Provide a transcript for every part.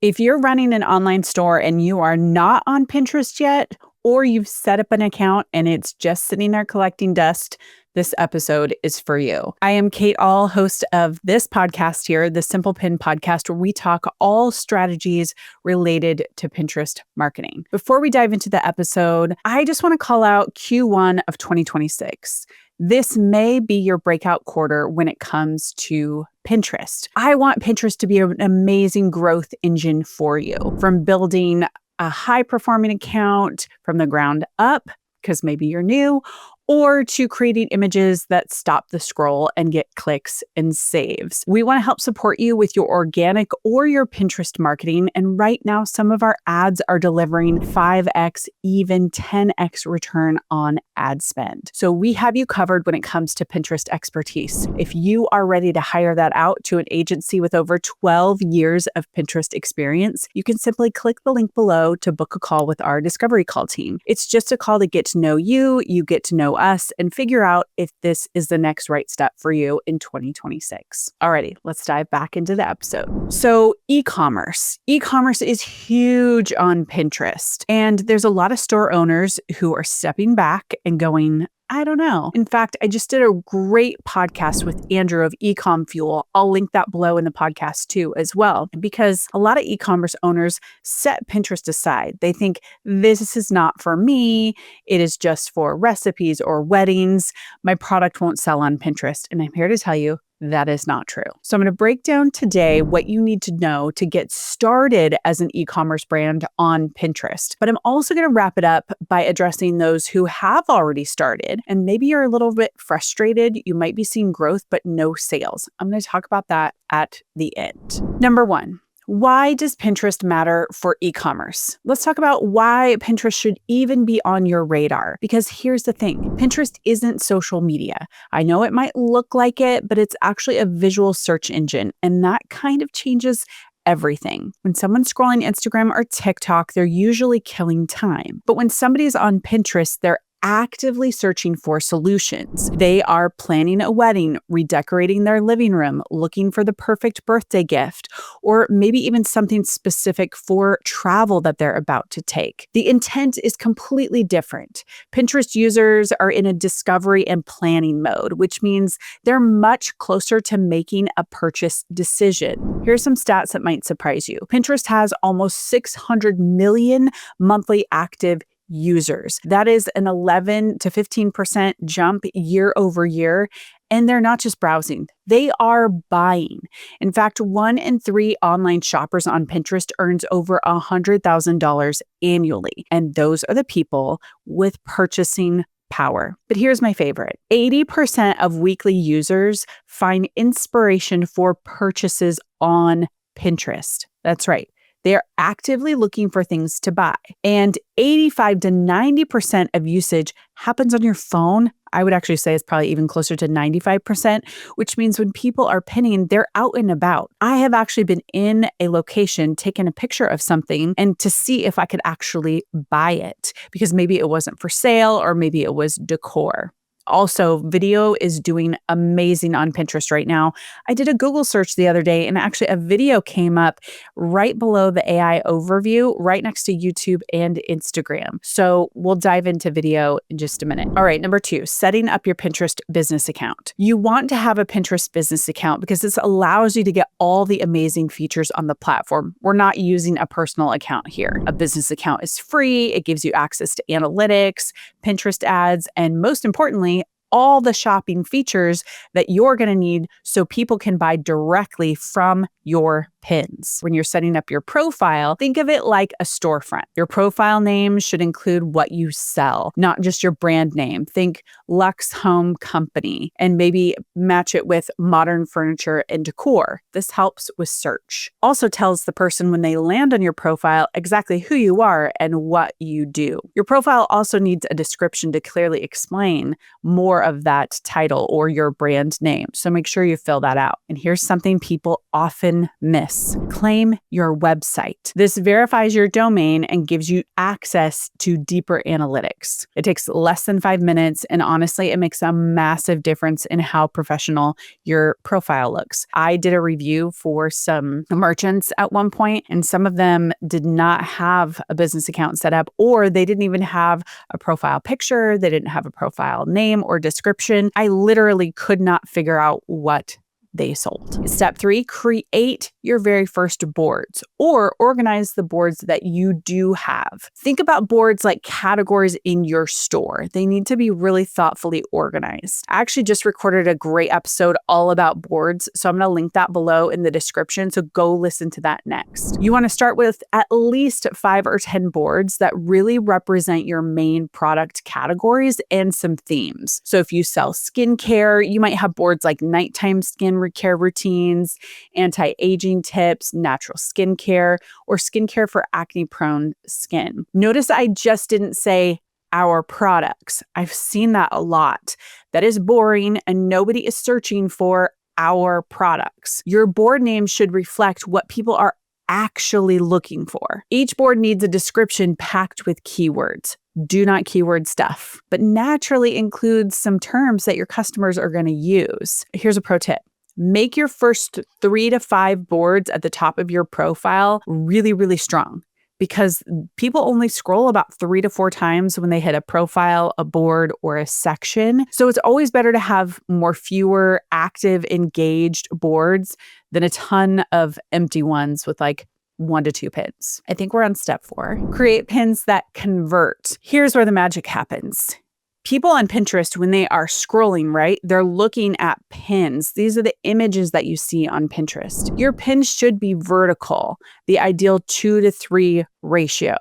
If you're running an online store and you are not on Pinterest yet, or you've set up an account and it's just sitting there collecting dust, this episode is for you. I am Kate Ahl, host of this podcast here, the Simple Pin podcast, where we talk all strategies related to Pinterest marketing. Before we dive into the episode, I just want to call out Q1 of 2026. This may be your breakout quarter when it comes to Pinterest. I want Pinterest to be an amazing growth engine for you, from building a high-performing account from the ground up, because maybe you're new, or to creating images that stop the scroll and get clicks and saves. We want to help support you with your organic or your Pinterest marketing. And right now, some of our ads are delivering 5x, even 10x return on ad spend. So we have you covered when it comes to Pinterest expertise. If you are ready to hire that out to an agency with over 12 years of Pinterest experience, you can simply click the link below to book a call with our discovery call team. It's just a call to get to know you, you get to know us, and figure out if this is the next right step for you in 2026. Alrighty, let's dive back into the episode. So e-commerce. E-commerce is huge on Pinterest, and there's a lot of store owners who are stepping back and going, I don't know. In fact, I just did a great podcast with Andrew of Ecom Fuel. I'll link that below in the podcast too as well, because a lot of e-commerce owners set Pinterest aside. They think this is not for me. It is just for recipes or weddings. My product won't sell on Pinterest. And I'm here to tell you that is not true. So I'm going to break down today what you need to know to get started as an e-commerce brand on Pinterest. But I'm also going to wrap it up by addressing those who have already started and maybe you're a little bit frustrated. You might be seeing growth, but no sales. I'm going to talk about that at the end. Number one. Why does Pinterest matter for e-commerce? Let's talk about why Pinterest should even be on your radar. Because here's the thing, Pinterest isn't social media. I know it might look like it, but it's actually a visual search engine, and that kind of changes everything. When someone's scrolling Instagram or TikTok, they're usually killing time. But when somebody's on Pinterest, they're actively searching for solutions. They are planning a wedding, redecorating their living room, looking for the perfect birthday gift, or maybe even something specific for travel that they're about to take. The intent is completely different. Pinterest users are in a discovery and planning mode, which means they're much closer to making a purchase decision. Here's some stats that might surprise you. Pinterest has almost 600 million monthly active users. That is an 11 to 15% jump year over year. And they're not just browsing, they are buying. In fact, 1 in 3 online shoppers on Pinterest earns over $100,000 annually. And those are the people with purchasing power. But here's my favorite. 80% of weekly users find inspiration for purchases on Pinterest. That's right. They're actively looking for things to buy. And 85 to 90% of usage happens on your phone. I would actually say it's probably even closer to 95%, which means when people are pinning, they're out and about. I have actually been in a location, taking a picture of something and to see if I could actually buy it, because maybe it wasn't for sale or maybe it was decor. Also, video is doing amazing on Pinterest right now. I did a Google search the other day and actually a video came up right below the AI overview, right next to YouTube and Instagram. So we'll dive into video in just a minute. All right, number 2, setting up your Pinterest business account. You want to have a Pinterest business account because this allows you to get all the amazing features on the platform. We're not using a personal account here. A business account is free. It gives you access to analytics, Pinterest ads, and most importantly, all the shopping features that you're going to need so people can buy directly from your pins. When you're setting up your profile, think of it like a storefront. Your profile name should include what you sell, not just your brand name. Think Luxe Home Company and maybe match it with modern furniture and decor. This helps with search. Also tells the person when they land on your profile exactly who you are and what you do. Your profile also needs a description to clearly explain more of that title or your brand name. So make sure you fill that out. And here's something people often miss. this. Claim your website. This verifies your domain and gives you access to deeper analytics. It takes less than 5 minutes, and honestly, it makes a massive difference in how professional your profile looks. I did a review for some merchants at one point, and some of them did not have a business account set up, or they didn't even have a profile picture. They didn't have a profile name or description. I literally could not figure out what they sold. Step 3, create your very first boards or organize the boards that you do have. Think about boards like categories in your store. They need to be really thoughtfully organized. I actually just recorded a great episode all about boards, so I'm going to link that below in the description, so go listen to that next. You want to start with at least 5 or 10 boards that really represent your main product categories and some themes. So if you sell skincare, you might have boards like nighttime skin care routines, anti-aging tips, natural skincare, or skincare for acne-prone skin. Notice I just didn't say our products. I've seen that a lot. That is boring, and nobody is searching for our products. Your board name should reflect what people are actually looking for. Each board needs a description packed with keywords. Do not keyword stuff, but naturally include some terms that your customers are going to use. Here's a pro tip. Make your first 3 to 5 boards at the top of your profile really, really strong, because people only scroll about 3 to 4 times when they hit a profile, a board, or a section. So it's always better to have fewer active, engaged boards than a ton of empty ones with like 1 to 2 pins. I think we're on step 4. Create pins that convert. Here's where the magic happens. People on Pinterest, when they are scrolling, right, they're looking at pins. These are the images that you see on Pinterest. Your pins should be vertical, the ideal 2 to 3 ratio.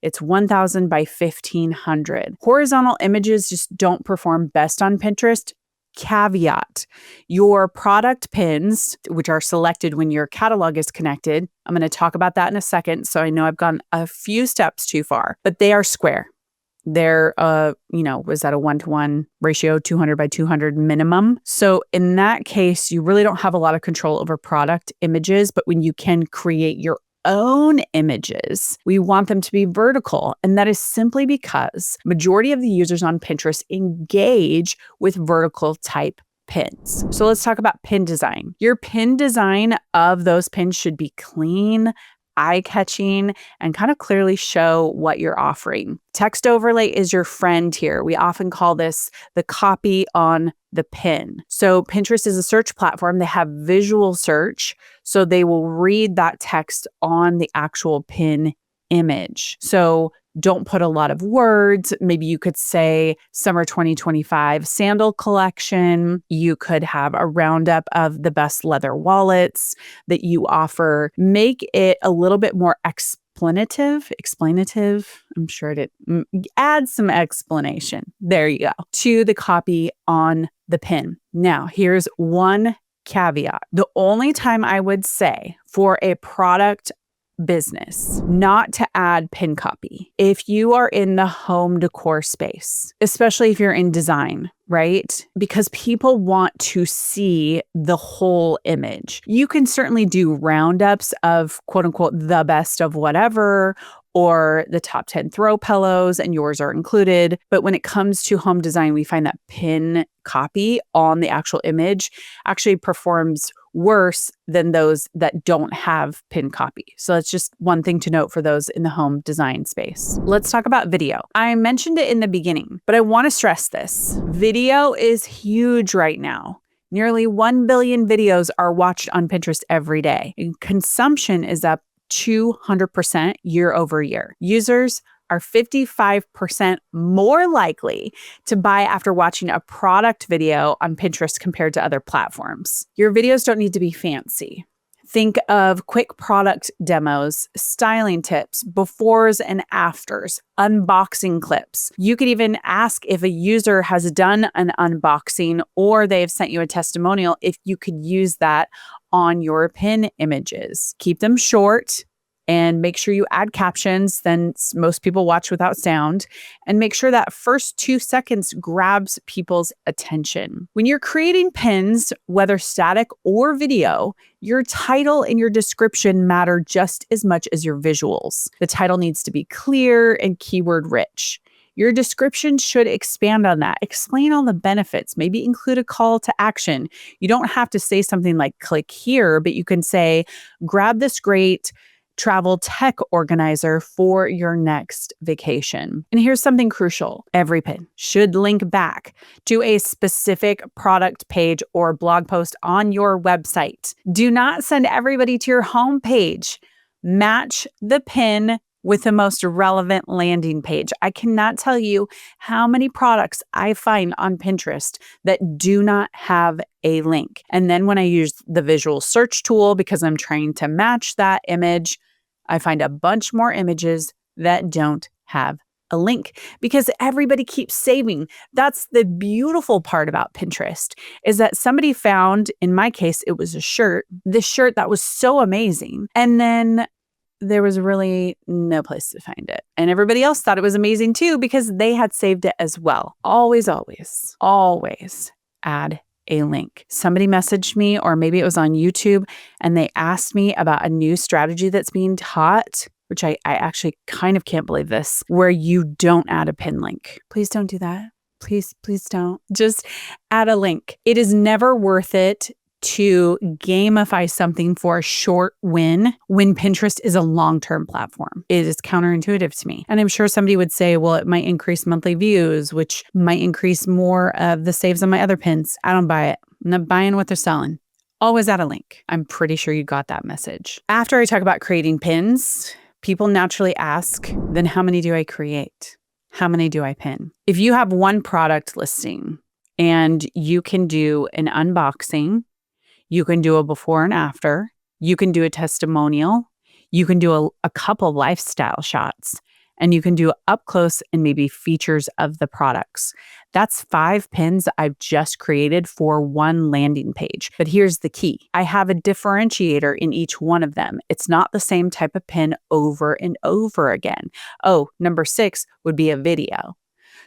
It's 1,000 by 1,500. Horizontal images just don't perform best on Pinterest. Caveat, your product pins, which are selected when your catalog is connected, I'm going to talk about that in a second, so I know I've gone a few steps too far, but they are square. They're, was that a 1-to-1 ratio, 200 by 200 minimum? So in that case, you really don't have a lot of control over product images, but when you can create your own images, we want them to be vertical. And that is simply because majority of the users on Pinterest engage with vertical type pins. So let's talk about pin design. Your pin design of those pins should be clean, eye-catching, and kind of clearly show what you're offering. Text overlay is your friend here. We often call this the copy on the pin. So Pinterest is a search platform. They have visual search, so they will read that text on the actual pin image. So don't put a lot of words. Maybe you could say summer 2025 sandal collection. You could have a roundup of the best leather wallets that you offer. Make it a little bit more explanative. I'm sure it adds some explanation. There you go. To the copy on the pin. Now, here's one caveat. The only time I would say for a product business not to add pin copy if you are in the home decor space, especially if you're in design, right? Because people want to see the whole image. You can certainly do roundups of quote unquote the best of whatever, or the top 10 throw pillows, and yours are included. But when it comes to home design, we find that pin copy on the actual image actually performs worse than those that don't have pin copy. So that's just one thing to note for those in the home design space. Let's talk about video. I mentioned it in the beginning, but I want to stress this. Video is huge right now. Nearly 1 billion videos are watched on Pinterest every day. And consumption is up 200% year over year. Users are 55% more likely to buy after watching a product video on Pinterest compared to other platforms. Your videos don't need to be fancy. Think of quick product demos, styling tips, befores and afters, unboxing clips. You could even ask if a user has done an unboxing or they've sent you a testimonial if you could use that on your pin images. Keep them short and make sure you add captions. Then most people watch without sound, and make sure that first 2 seconds grabs people's attention. When you're creating pins, whether static or video, your title and your description matter just as much as your visuals. The title needs to be clear and keyword rich. Your description should expand on that. Explain all the benefits, maybe include a call to action. You don't have to say something like click here, but you can say, grab this great travel tech organizer for your next vacation. And here's something crucial. Every pin should link back to a specific product page or blog post on your website. Do not send everybody to your homepage. Match the pin with the most relevant landing page. I cannot tell you how many products I find on Pinterest that do not have a link. And then when I use the visual search tool, because I'm trying to match that image, I find a bunch more images that don't have a link because everybody keeps saving. That's the beautiful part about Pinterest is that somebody found, in my case, it was a shirt, this shirt that was so amazing. And then there was really no place to find it. And everybody else thought it was amazing too because they had saved it as well. Always, always, always add a link. Somebody messaged me, or maybe it was on YouTube, and they asked me about a new strategy that's being taught, which I actually kind of can't believe this, where you don't add a pin link. Please don't do that. Please don't. Just add a link. It is never worth it to gamify something for a short win when Pinterest is a long-term platform. It is counterintuitive to me. And I'm sure somebody would say, well, it might increase monthly views, which might increase more of the saves on my other pins. I don't buy it. I'm not buying what they're selling. Always add a link. I'm pretty sure you got that message. After I talk about creating pins, people naturally ask, then how many do I create? How many do I pin? If you have one product listing and you can do an unboxing, you can do a before and after. You can do a testimonial. You can do a couple lifestyle shots. And you can do up close and maybe features of the products. That's 5 pins I've just created for one landing page. But here's the key. I have a differentiator in each one of them. It's not the same type of pin over and over again. Oh, number 6 would be a video.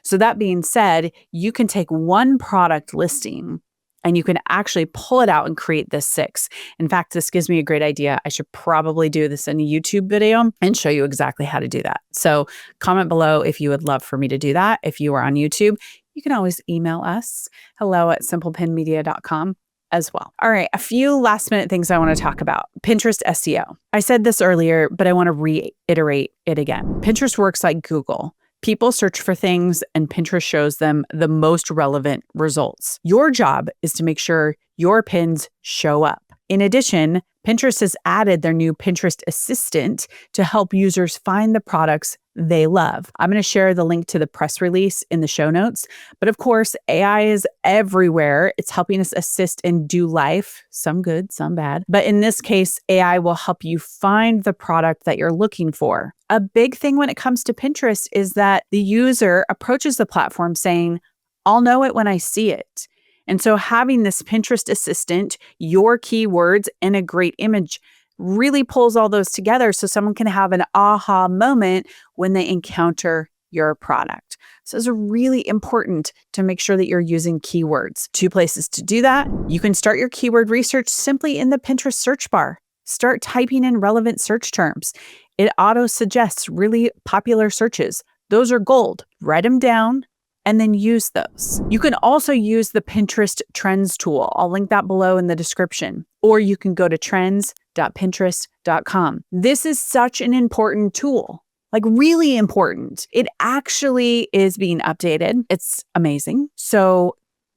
So that being said, you can take one product listing and you can actually pull it out and create this 6. In fact, this gives me a great idea. I should probably do this in a YouTube video and show you exactly how to do that. So comment below if you would love for me to do that. If you are on YouTube, you can always email us, hello@simplepinmedia.com as well. All right, a few last minute things I want to talk about. Pinterest SEO. I said this earlier, but I want to reiterate it again. Pinterest works like Google. People search for things and Pinterest shows them the most relevant results. Your job is to make sure your pins show up. In addition, Pinterest has added their new Pinterest Assistant to help users find the products they love. I'm going to share the link to the press release in the show notes. But of course, AI is everywhere. It's helping us assist and do life, some good, some bad. But in this case, AI will help you find the product that you're looking for. A big thing when it comes to Pinterest is that the user approaches the platform saying, I'll know it when I see it. And so having this Pinterest Assistant, your keywords, and a great image really pulls all those together so someone can have an aha moment when they encounter your product. So it's really important to make sure that you're using keywords. 2 places to do that. You can start your keyword research simply in the Pinterest search bar. Start typing in relevant search terms. It auto-suggests really popular searches. Those are gold. Write them down and then use those. You can also use the Pinterest Trends tool. I'll link that below in the description. Or you can go to trends.pinterest.com. This is such an important tool, like really important. It actually is being updated. It's amazing. So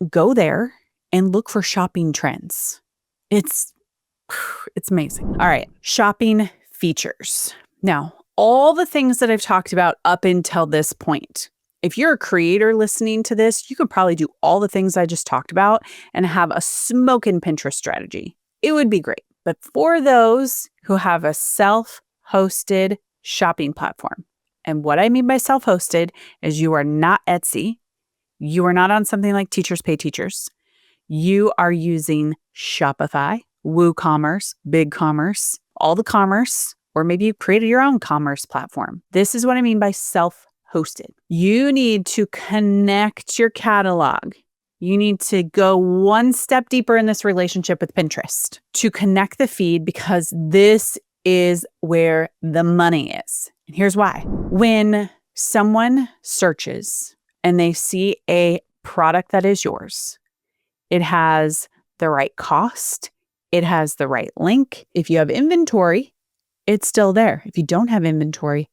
go there and look for shopping trends. It's amazing. All right, shopping features. Now, all the things that I've talked about up until this point, if you're a creator listening to this, you could probably do all the things I just talked about and have a smoking Pinterest strategy. It would be great. But for those who have a self-hosted shopping platform, and what I mean by self-hosted is you are not Etsy, you are not on something like Teachers Pay Teachers, you are using Shopify, WooCommerce, BigCommerce, all the commerce, or maybe you've created your own commerce platform. This is what I mean by self-hosted. You need to connect your catalog. You need to go one step deeper in this relationship with Pinterest to connect the feed, because this is where the money is. And here's why. When someone searches and they see a product that is yours, it has the right cost, it has the right link. If you have inventory, it's still there. If you don't have inventory,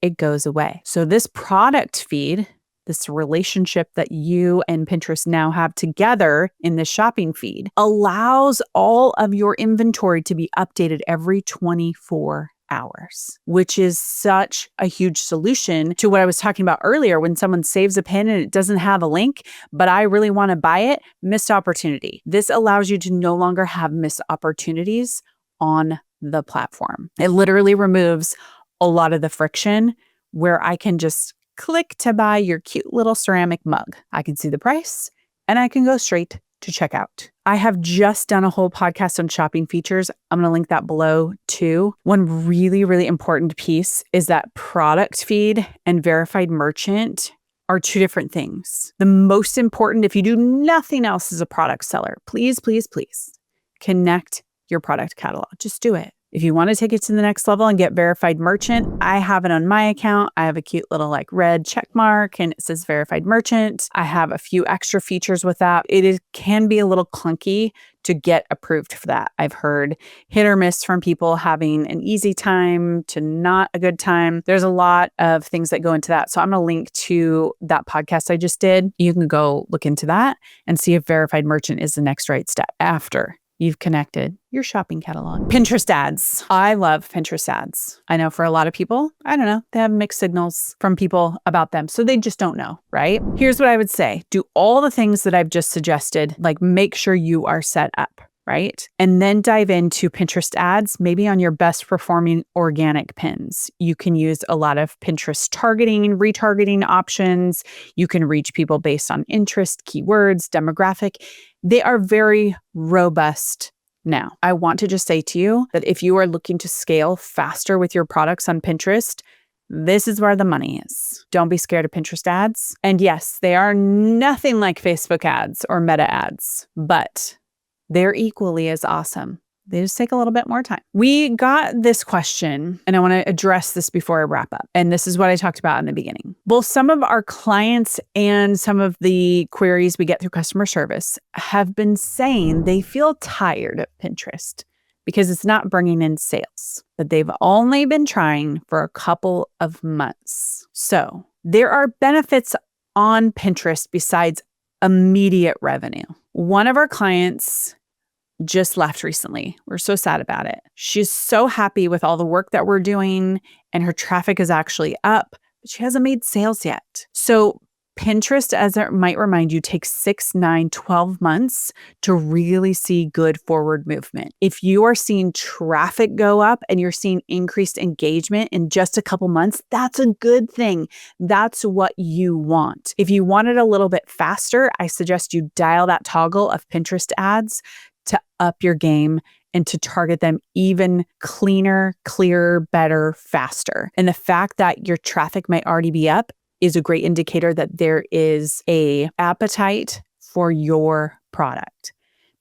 it goes away. So this product feed, this relationship that you and Pinterest now have together in the shopping feed, allows all of your inventory to be updated every 24 hours, which is such a huge solution to what I was talking about earlier. When someone saves a pin and it doesn't have a link, but I really want to buy it, missed opportunity. This allows you to no longer have missed opportunities on the platform. It literally removes a lot of the friction where I can just click to buy your cute little ceramic mug. I can see the price and I can go straight to checkout. I have just done a whole podcast on shopping features. I'm going to link that below too. One really, really important piece is that product feed and verified merchant are two different things. The most important, if you do nothing else as a product seller, please, please, please connect your product catalog. Just do it. If you want to take it to the next level and get verified merchant, I have it on my account. I have a cute little red check mark and it says verified merchant. I have a few extra features with that. Can be a little clunky to get approved for that. I've heard hit or miss from people having an easy time to not a good time. There's a lot of things that go into that. So I'm going to link to that podcast I just did. You can go look into that and see if verified merchant is the next right step after you've connected your shopping catalog. Pinterest ads. I love Pinterest ads. I know for a lot of people, I don't know, they have mixed signals from people about them. So they just don't know, right? Here's what I would say. Do all the things that I've just suggested, make sure you are set up, right? And then dive into Pinterest ads, maybe on your best performing organic pins. You can use a lot of Pinterest targeting, retargeting options. You can reach people based on interest, keywords, demographic. They are very robust now. I want to just say to you that if you are looking to scale faster with your products on Pinterest, this is where the money is. Don't be scared of Pinterest ads. And yes, they are nothing like Facebook ads or Meta ads, but they're equally as awesome. They just take a little bit more time. We got this question, and I want to address this before I wrap up. And this is what I talked about in the beginning. Both some of our clients and some of the queries we get through customer service have been saying they feel tired of Pinterest because it's not bringing in sales, that they've only been trying for a couple of months. So there are benefits on Pinterest besides immediate revenue. One of our clients just left recently. We're so sad about it. She's so happy with all the work that we're doing and her traffic is actually up, but she hasn't made sales yet. So Pinterest, as it might remind you, takes 6, 9, 12 months to really see good forward movement. If you are seeing traffic go up and you're seeing increased engagement in just a couple months, that's a good thing. That's what you want. If you want it a little bit faster, I suggest you dial that toggle of Pinterest ads to up your game and to target them even cleaner, clearer, better, faster. And the fact that your traffic might already be up is a great indicator that there is an appetite for your product.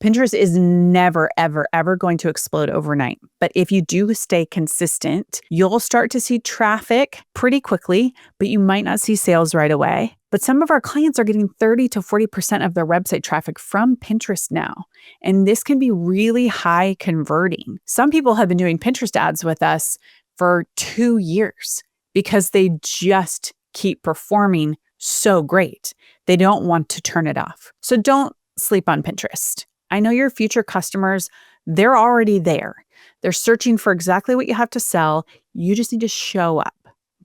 Pinterest is never, ever, ever going to explode overnight. But if you do stay consistent, you'll start to see traffic pretty quickly, but you might not see sales right away. But some of our clients are getting 30 to 40% of their website traffic from Pinterest now. And this can be really high converting. Some people have been doing Pinterest ads with us for 2 years because they just keep performing so great. They don't want to turn it off. So don't sleep on Pinterest. I know your future customers, they're already there. They're searching for exactly what you have to sell. You just need to show up.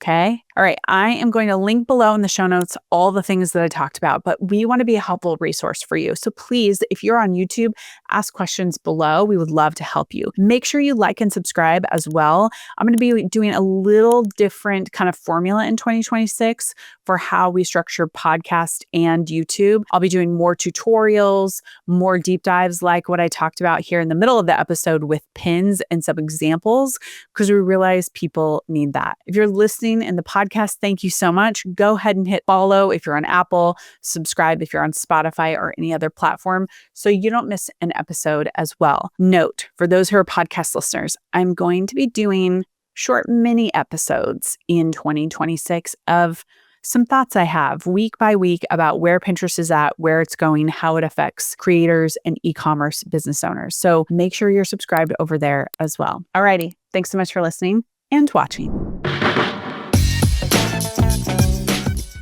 Okay. All right. I am going to link below in the show notes all the things that I talked about, but we want to be a helpful resource for you. So please, if you're on YouTube, ask questions below. We would love to help you. Make sure you like and subscribe as well. I'm going to be doing a little different kind of formula in 2026 for how we structure podcast and YouTube. I'll be doing more tutorials, more deep dives like what I talked about here in the middle of the episode with pins and some examples, because we realize people need that. If you're listening in the podcast, thank you so much. Go ahead and hit follow if you're on Apple, subscribe if you're on Spotify or any other platform so you don't miss an episode as well. Note, for those who are podcast listeners, I'm going to be doing short mini episodes in 2026 of some thoughts I have week by week about where Pinterest is at, where it's going, how it affects creators and e-commerce business owners. So make sure you're subscribed over there as well. Alrighty. Thanks so much for listening and watching.